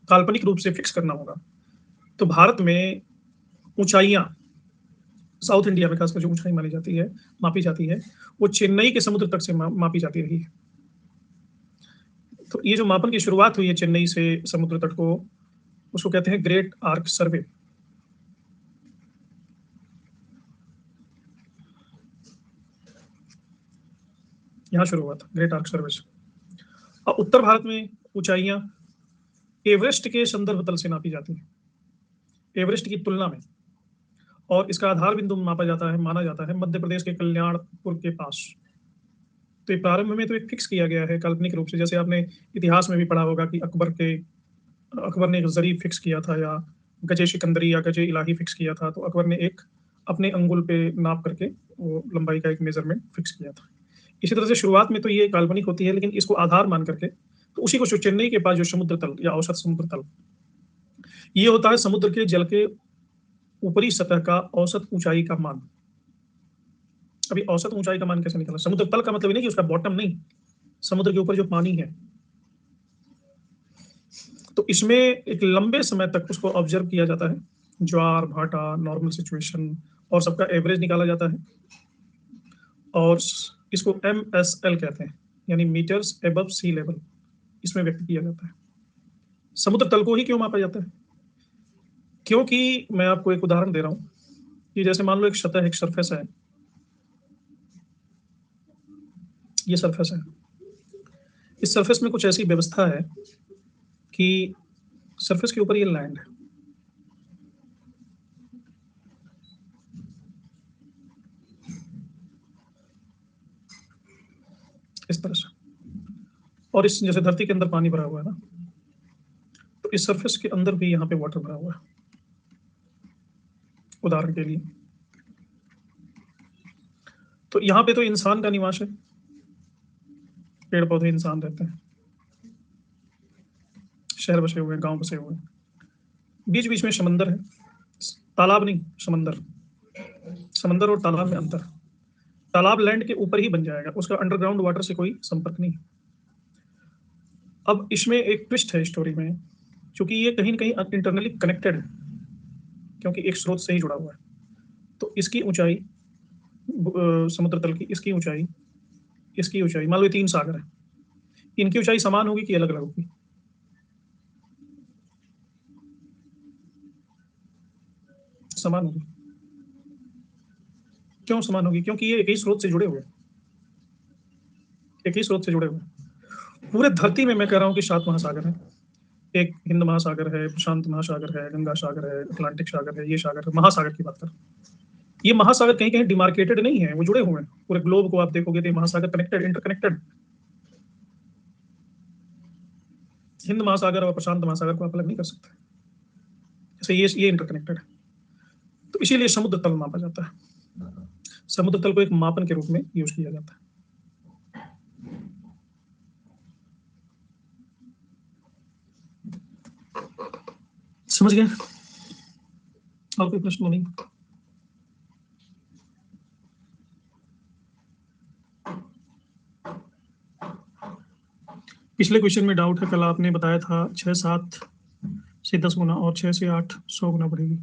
काल्पनिक रूप से फिक्स करना होगा। तो भारत में ऊंचाइयां, साउथ इंडिया में खासकर जो ऊंचाई मानी जाती है, मापी जाती है, वो चेन्नई के समुद्र तट से मापी जाती रही है। तो ये जो मापन की शुरुआत हुई है चेन्नई से समुद्र तट को, उसको कहते हैं ग्रेट आर्क सर्वे। यहाँ शुरू हुआ था ग्रेट आर्क सर्वे से। और उत्तर भारत में ऊंचाइयां एवरेस्ट के संदर्भ तल से नापी जाती हैं, एवरेस्ट की तुलना में। और इसका आधार बिंदु माना जाता है मध्य प्रदेश के कल्याणपुर के पास। तो ये प्रारंभ में तो एक फिक्स किया गया है काल्पनिक रूप से, जैसे आपने इतिहास में भी पढ़ा होगा कि अकबर ने एक जरीब फिक्स किया था, या गजे सिकंदरी या गजे इलाही फिक्स किया था। तो अकबर ने एक अपने अंगुल पे नाप करके वो लंबाई का एक मेजरमेंट फिक्स किया था। इसी तरह से शुरुआत में तो ये काल्पनिक होती है, लेकिन इसको आधार मान करके तो उसी को चेन्नई के पास जो समुद्र तल या औसत समुद्र तल, ये होता है समुद्र के जल के ऊपरी सतह का औसत ऊंचाई का मान। अभी औसत ऊंचाई का मान कैसे निकाला? समुद्र तल का मतलब नहीं कि उसका बॉटम नहीं, समुद्र के ऊपर जो पानी है। तो इसमें एक लंबे समय तक उसको ऑब्जर्व किया जाता है, ज्वार भाटा नॉर्मल सिचुएशन, और सबका एवरेज निकाला जाता है, और इसको MSL कहते हैं, यानी मीटर्स एबव सी लेवल, इसमें व्यक्त किया जाता है। समुद्र तल को ही क्यों मापा जाता है? क्योंकि मैं आपको एक उदाहरण दे रहा हूं कि जैसे मान लो एक सतह, एक सरफेस है, ये सरफेस है, इस सरफेस में कुछ ऐसी व्यवस्था है कि सरफेस के ऊपर ये लैंड है, इस तरह से, और इस जैसे धरती के अंदर पानी भरा हुआ है ना, तो इस सरफेस के अंदर भी यहाँ पे वाटर भरा हुआ है, उदाहरण के लिए। तो यहाँ पे तो इंसान का निवास है, पेड़ पौधे, इंसान रहते हैं, शहर बसे हुए हैं, गांव बसे हुए हैं, बीच बीच में समंदर है, तालाब नहीं, समंदर। समंदर और तालाब में अंतर, तालाब लैंड के ऊपर ही बन जाएगा, उसका अंडरग्राउंड वाटर से कोई संपर्क नहीं। अब इसमें एक ट्विस्ट है स्टोरी में, क्योंकि ये कहीं ना कहीं इंटरनली कनेक्टेड है, क्योंकि एक स्रोत से ही जुड़ा हुआ है। तो इसकी ऊंचाई, समुद्र तल की इसकी ऊंचाई, इसकी ऊंचाई, मान लो 3 सागर है, इनकी ऊंचाई समान होगी कि अलग अलग होगी? समान होगी। क्यों समान होगी? क्योंकि ये एक ही स्रोत से जुड़े हुए, एक ही स्रोत से जुड़े हुए। पूरे धरती में मैं कह रहा हूँ कि 7 महासागर हैं, एक हिंद महासागर है, प्रशांत महासागर है, गंगा सागर है, अटलांटिक सागर है, ये सागर है, महासागर की बात कर। ये महासागर कहीं कहीं डिमार्केटेड नहीं है, वो जुड़े हुए हैं। पूरे ग्लोब को आप देखोगे तो महासागर कनेक्टेड, इंटरकनेक्टेड। हिंद महासागर और प्रशांत महासागर को आप अलग नहीं कर सकते, जैसे ये इंटरकनेक्टेड है। तो इसीलिए समुद्र तल मापा जाता है, समुद्र तल को एक मापन के रूप में यूज किया जाता है। समझ गए? और कोई प्रश्न नहीं? पिछले क्वेश्चन में डाउट है, कल आपने बताया था 6 7 से 10 गुना और 6 से 8 100 गुना बढ़ेगी।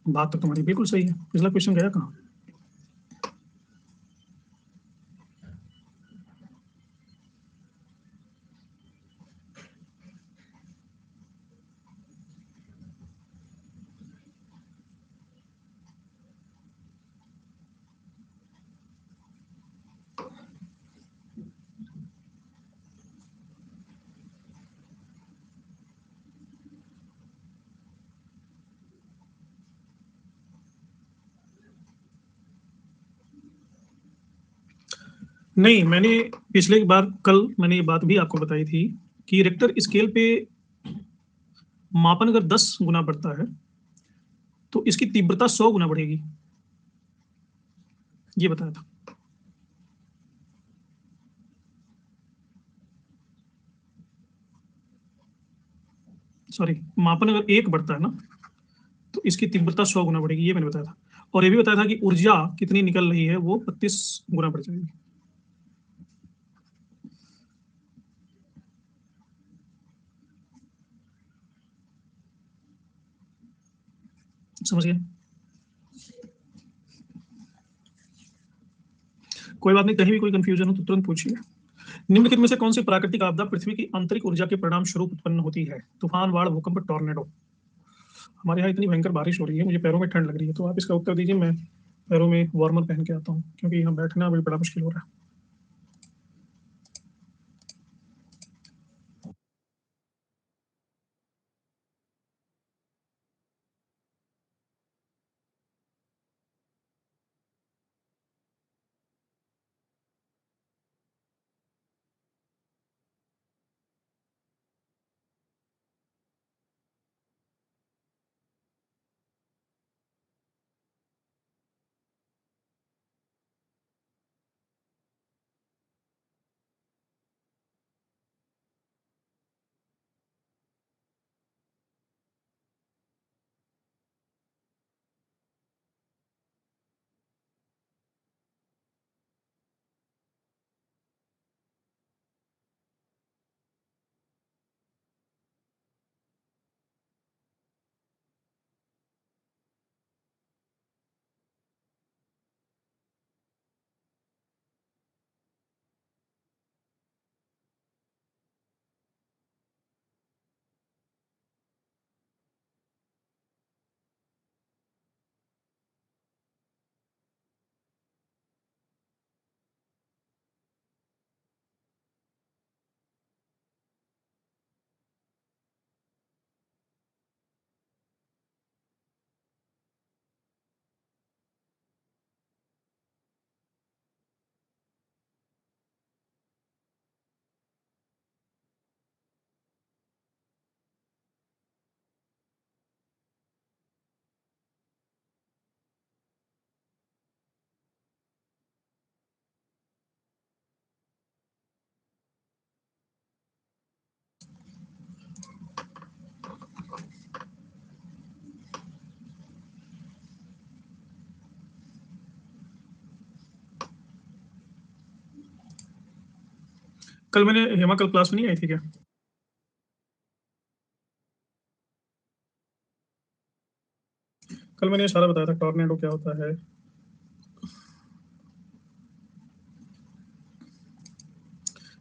बात तो तुम्हारी बिल्कुल सही है, पिछला क्वेश्चन गया कहाँ? नहीं, मैंने पिछले बार कल मैंने ये बात भी आपको बताई थी कि रिक्टर स्केल पे मापन अगर 10 गुना बढ़ता है तो इसकी तीव्रता 100 गुना बढ़ेगी, ये बताया था। सॉरी, मापन अगर 1 बढ़ता है ना तो इसकी तीव्रता 100 गुना बढ़ेगी, ये मैंने बताया था। और ये भी बताया था कि ऊर्जा कितनी निकल रही है, वो 32 गुना बढ़ जाएगी। समझ गए? कोई बात नहीं, कहीं भी कोई कंफ्यूजन हो तो तुरंत पूछिए। निम्नलिखित में से कौन सी प्राकृतिक आपदा पृथ्वी की आंतरिक ऊर्जा के परिणाम स्वरूप उत्पन्न होती है? तूफान, बाढ़, भूकंप, टॉर्नेडो। हमारे यहाँ इतनी भयंकर बारिश हो रही है, मुझे पैरों में ठंड लग रही है, तो आप इसका उत्तर दीजिए। मैं पैरों में वार्मर पहन के आता हूँ, क्योंकि यहाँ बैठना अभी बड़ा मुश्किल हो रहा है। कल मैंने हेमा कल क्लास में नहीं आई थी क्या? कल मैंने इशारा बताया था टॉर्नेडो क्या होता है।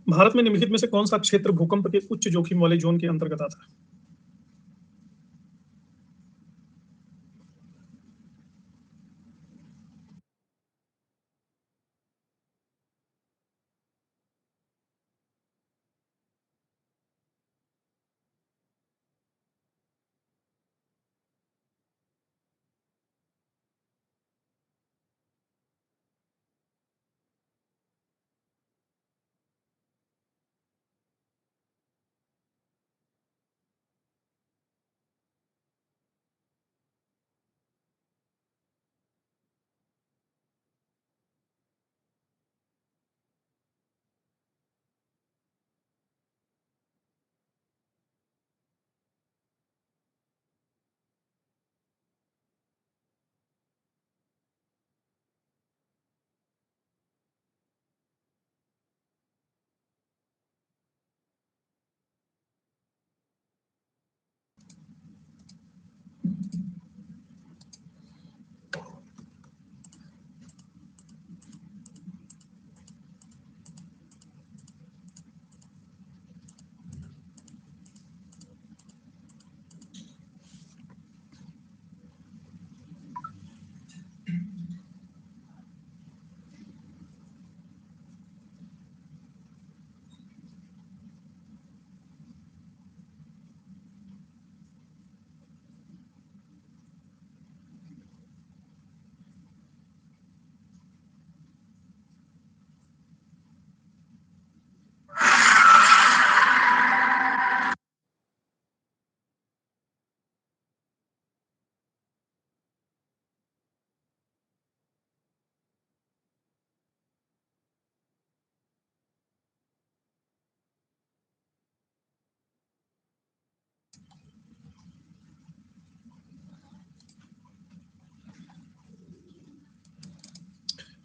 भारत में निम्नलिखित में से कौन सा क्षेत्र भूकंप के उच्च जोखिम वाले जोन के अंतर्गत आता है?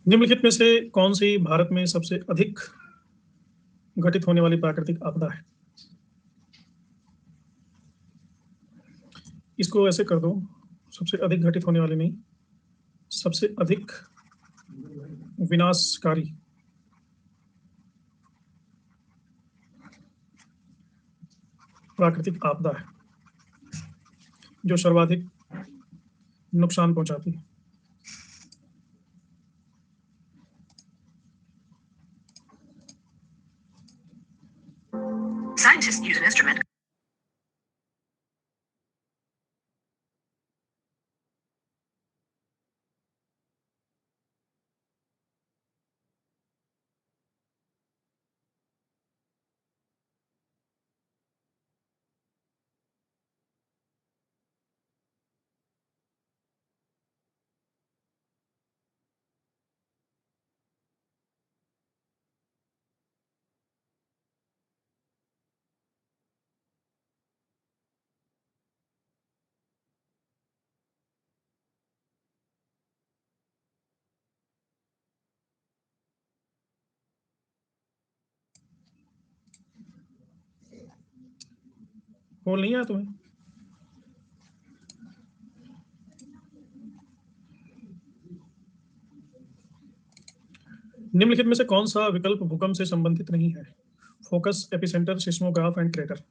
निम्नलिखित में से कौन सी भारत में सबसे अधिक घटित होने वाली प्राकृतिक आपदा है? इसको ऐसे कर दो, सबसे अधिक घटित होने वाली नहीं, सबसे अधिक विनाशकारी प्राकृतिक आपदा है जो सर्वाधिक नुकसान पहुंचाती है। Scientists use an instrument. बोल नहीं आया तुम्हें? निम्नलिखित में से कौन सा विकल्प भूकंप से संबंधित नहीं है? Focus, epicentre, seismograph and crater.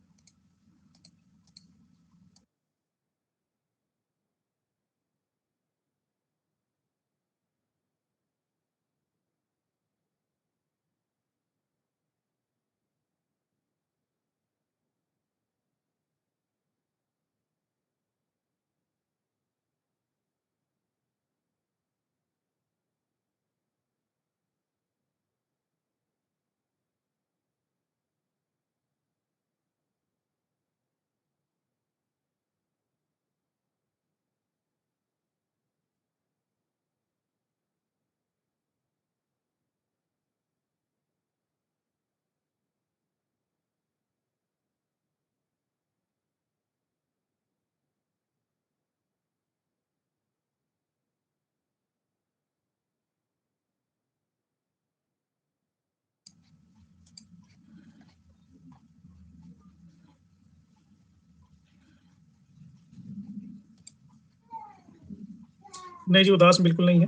नहीं जी, उदास बिल्कुल नहीं है।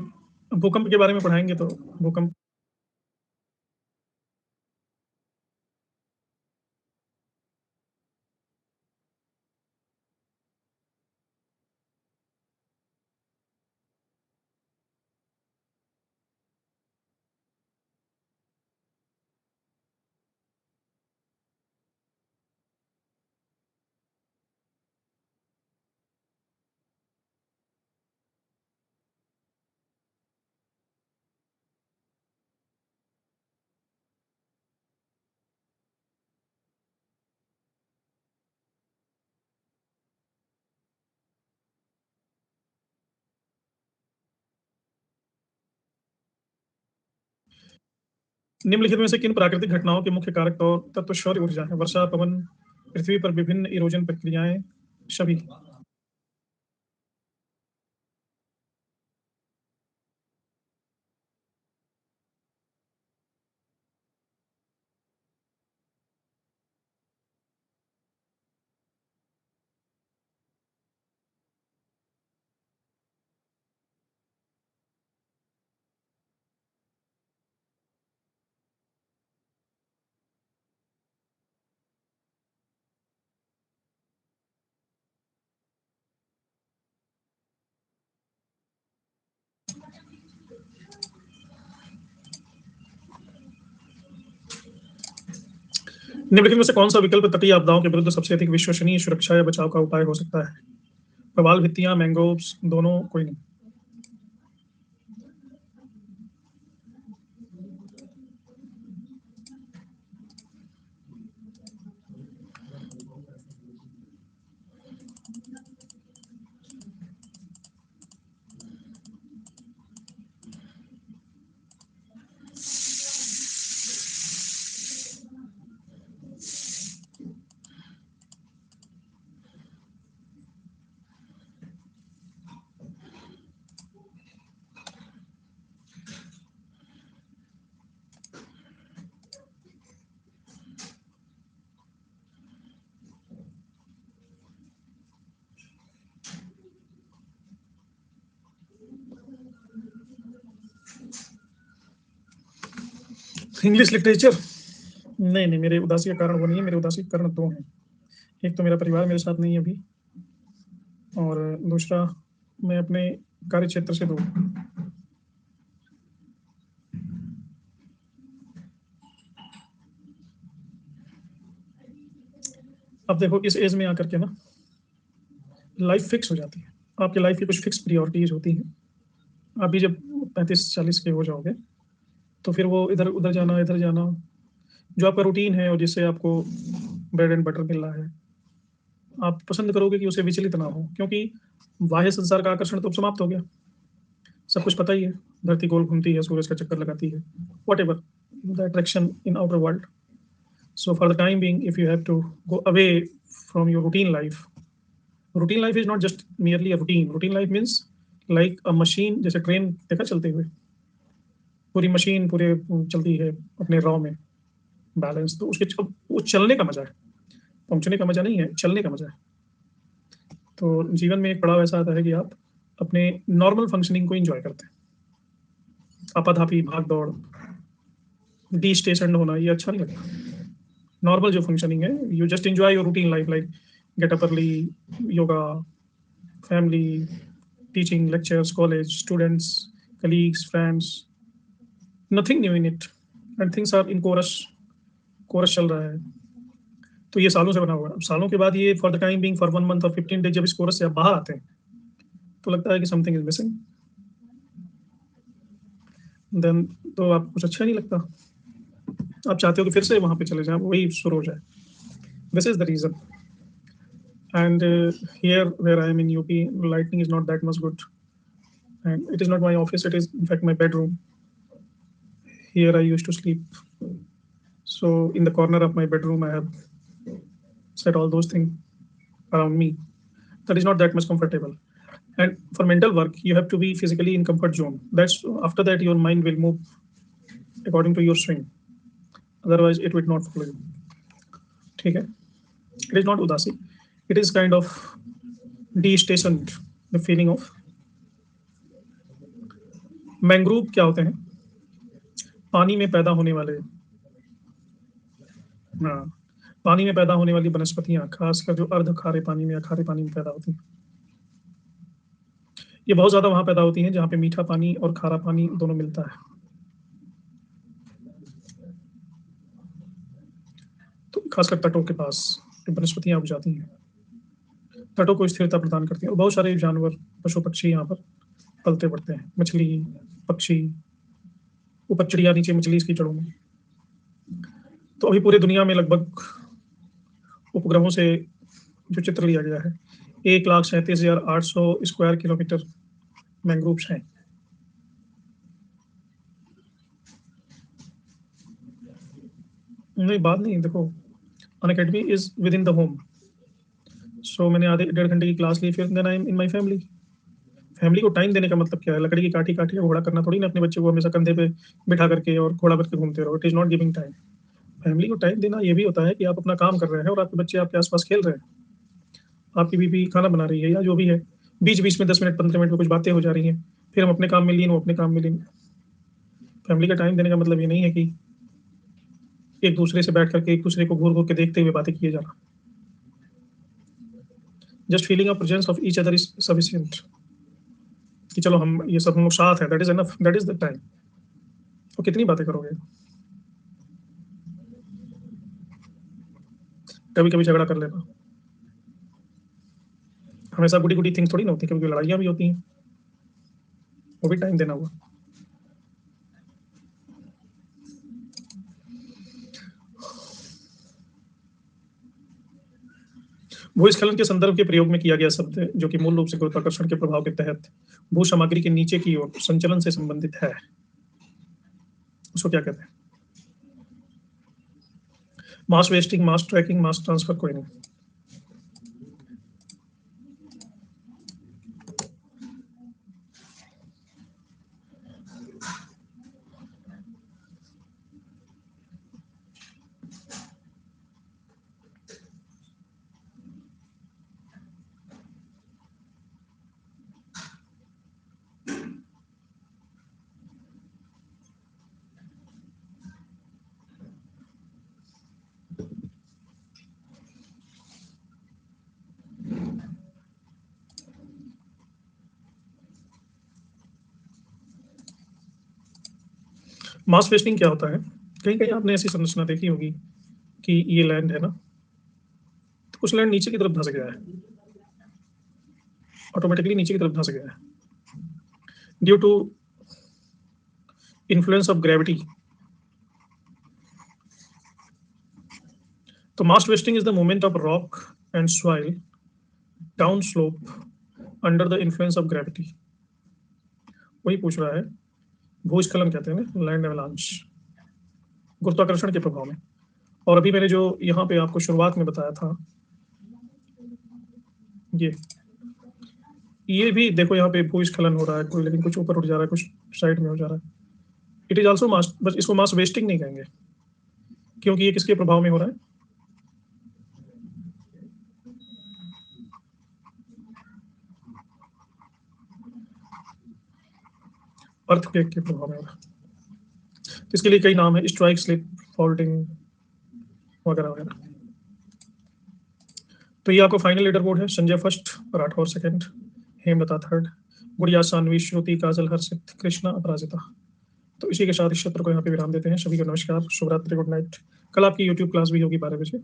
भूकंप के बारे में पढ़ाएँगे तो भूकंप निम्नलिखित में से किन प्राकृतिक घटनाओं के मुख्य कारक और तत्व सौर ऊर्जा है? वर्षा, पवन, पृथ्वी पर विभिन्न इरोजन प्रक्रियाएं, सभी। निम्नलिखित में से कौन सा विकल्प तटीय आपदाओं के विरुद्ध सबसे अधिक विश्वसनीय सुरक्षा या बचाव का उपाय हो सकता है? प्रवाल भित्तियां, मैंग्रोव्स, दोनों, कोई नहीं। इंग्लिश लिटरेचर, नहीं, मेरे उदासी का कारण वो नहीं है, मेरे उदासी के कारण दो हैं। एक तो मेरा परिवार मेरे साथ नहीं है अभी, और दूसरा मैं अपने कार्य क्षेत्र से दूर। अब देखो, इस एज में आकर के ना लाइफ फिक्स हो जाती है। आपकी लाइफ की कुछ फिक्स प्रायोरिटीज होती हैं। अभी जब 35-40 के हो जाओगे तो फिर वो इधर उधर जाना, इधर जाना, जो आपका रूटीन है और जिससे आपको ब्रेड एंड बटर मिल रहा है, आप पसंद करोगे कि उसे विचलित ना हो, क्योंकि बाह्य संसार का आकर्षण तो समाप्त हो गया। सब कुछ पता ही है, धरती गोल घूमती है, सूरज का चक्कर लगाती है, whatever the attraction in outer world. So for the time being, if you have to go away from your routine life is not just merely a routine. Routine life means like a machine, जैसे train देखा चलते हुए, पूरी machine पूरे चलती है अपने raw में, बैलेंस। तो उसके वो चलने का मजा है, पहुंचने का मजा नहीं है, चलने का मजा है। तो जीवन में एक पड़ाव ऐसा आता है कि आप अपने नॉर्मल फंक्शनिंग को एंजॉय करते हैं। आपाधापी, भाग दौड़, डी स्टेशन होना, ये अच्छा नहीं लगता। नॉर्मल जो फंक्शनिंग है, you just enjoy your routine life, like get up early, yoga, family, teaching, lectures, college, students, colleagues, friends, nothing new in it, and things are in chorus. Chorus चल रहा है, तो ये सालों से बना हुआ है। अब सालों के बाद ये for the time being, for 1 month और 15 डेज, जब इस कोरस से आप बाहर आते हैं तो लगता है कि समथिंग इज मिसिंग। देन तो आपको कुछ अच्छा नहीं लगता, आप चाहते हो कि फिर से वहां पे चले जाएं, वही शुरू हो जाए। This is the reason. And here where I am in UP, lighting is not that much good, and it is not my office, it is in fact my bedroom. Here I used to sleep, so in the corner of my bedroom I have set all those things around me. That is not that much comfortable. And for mental work you have to be physically in comfort zone. That's after that your mind will move according to your swing, otherwise it will not follow you. ठीक है, it is not udasi, it is kind of de-stationed, the feeling of mangrove क्या होते हैं? पानी में पैदा होने वाले, हाँ, पानी में पैदा होने वाली वनस्पतियां, खासकर जो अर्ध खारे पानी में या खारे पानी में पैदा होती हैं। ये बहुत ज्यादा वहां पैदा होती हैं जहां पे मीठा पानी और खारा पानी दोनों मिलता है। तो खासकर तटों के पास वनस्पतियां उग जाती हैं, तटों को स्थिरता प्रदान करती हैं। और बहुत सारे जानवर, पशु पक्षी यहाँ पर पलते बढ़ते हैं, मछली, पक्षी, ऊपर चिड़िया, नीचे मछली इसकी जड़ों में। तो अभी पूरे दुनिया में लगभग उपग्रहों से जो चित्र लिया गया है, 1,37,800 स्क्वायर किलोमीटर मैंग्रोव्स हैं। नहीं, बात नहीं, देखो, Unacademy is within the home. So मैंने आधे 1.5 घंटे की क्लास ली, फिर then I am in my family. Family को टाइम देने का मतलब क्या है? लकड़ी की काठी काठी घोड़ा करना थोड़ी ना, अपने बच्चे को हमेशा कंधे पे बिठा करके और घोड़ा करके घूमते रहो। It is not giving time. Family को टाइम देना ये भी होता है कि आप अपना काम कर रहे हैं और आपके बच्चे आपके आसपास खेल रहे हैं, आपकी बीवी खाना बना रही है या जो भी है, बीच बीच में 10 मिनट 15 मिनट में कुछ बातें हो जा रही हैं, फिर हम अपने काम में लीन, वो अपने काम में लीन। फैमिली का टाइम देने का मतलब ये नहीं है कि एक दूसरे से बैठ करके एक दूसरे को घूर घूर के देखते हुए बातें किए जाना। Just feeling of presence of each other is sufficient, कि चलो हम ये सब हम लोग साथ हैं, that is enough, that is the time. तो कितनी बातें करोगे? कभी कभी झगड़ा कर लेना, हमेशा गुडी गुडी थिंग्स थोड़ी ना होती, कभी कभी लड़ाइयाँ भी होती हैं, वो भी टाइम देना हुआ। भूस्खलन के संदर्भ के प्रयोग में किया गया शब्द, जो कि मूल रूप से गुरुत्वाकर्षण के प्रभाव के तहत भू सामग्री के नीचे की ओर संचलन से संबंधित है, उसको क्या कहते हैं? मास वेस्टिंग, मास ट्रैकिंग, मास ट्रांसफर, कोई नहीं। मास वेस्टिंग क्या होता है? कहीं कहीं आपने ऐसी संरचना देखी होगी कि ये लैंड है ना, तो कुछ लैंड नीचे की तरफ धंस गया है, ऑटोमेटिकली नीचे की तरफ धंस गया है due to influence of gravity. तो mass wasting is the movement of rock and soil down slope under the influence of gravity. वही पूछ रहा है, भूस्खलन कहते हैं ना, लैंड एवलांच, गुरुत्वाकर्षण के प्रभाव में। और अभी मैंने जो यहाँ पे आपको शुरुआत में बताया था, ये भी देखो, यहाँ पे भूस्खलन हो रहा है कोई, लेकिन कुछ ऊपर उठ जा रहा है, कुछ साइड में हो जा रहा है। इट इज ऑल्सो मास, बस इसको मास वेस्टिंग नहीं कहेंगे, क्योंकि ये किसके प्रभाव में हो रहा है? अर्थक्वेक के प्रभाव में हो रहा है। तो इसके लिए कई नाम है, स्ट्राइक स्लिप, फॉल्टिंग वगैरह वगैरह। तो ये आपको फाइनल लीडर बोर्ड है। Sanjay first, Rathore second, Hemlata third, गुड़िया, सानवी, श्रुति, काजल, हर्षित, कृष्णा, अपराजिता। तो इसी के साथ इस सत्र को यहाँ पे विराम देते हैं। सभी को नमस्कार, शुभ रात्रि, गुड नाइट। कल आपकी यूट्यूब क्लास भी होगी 12 बजे।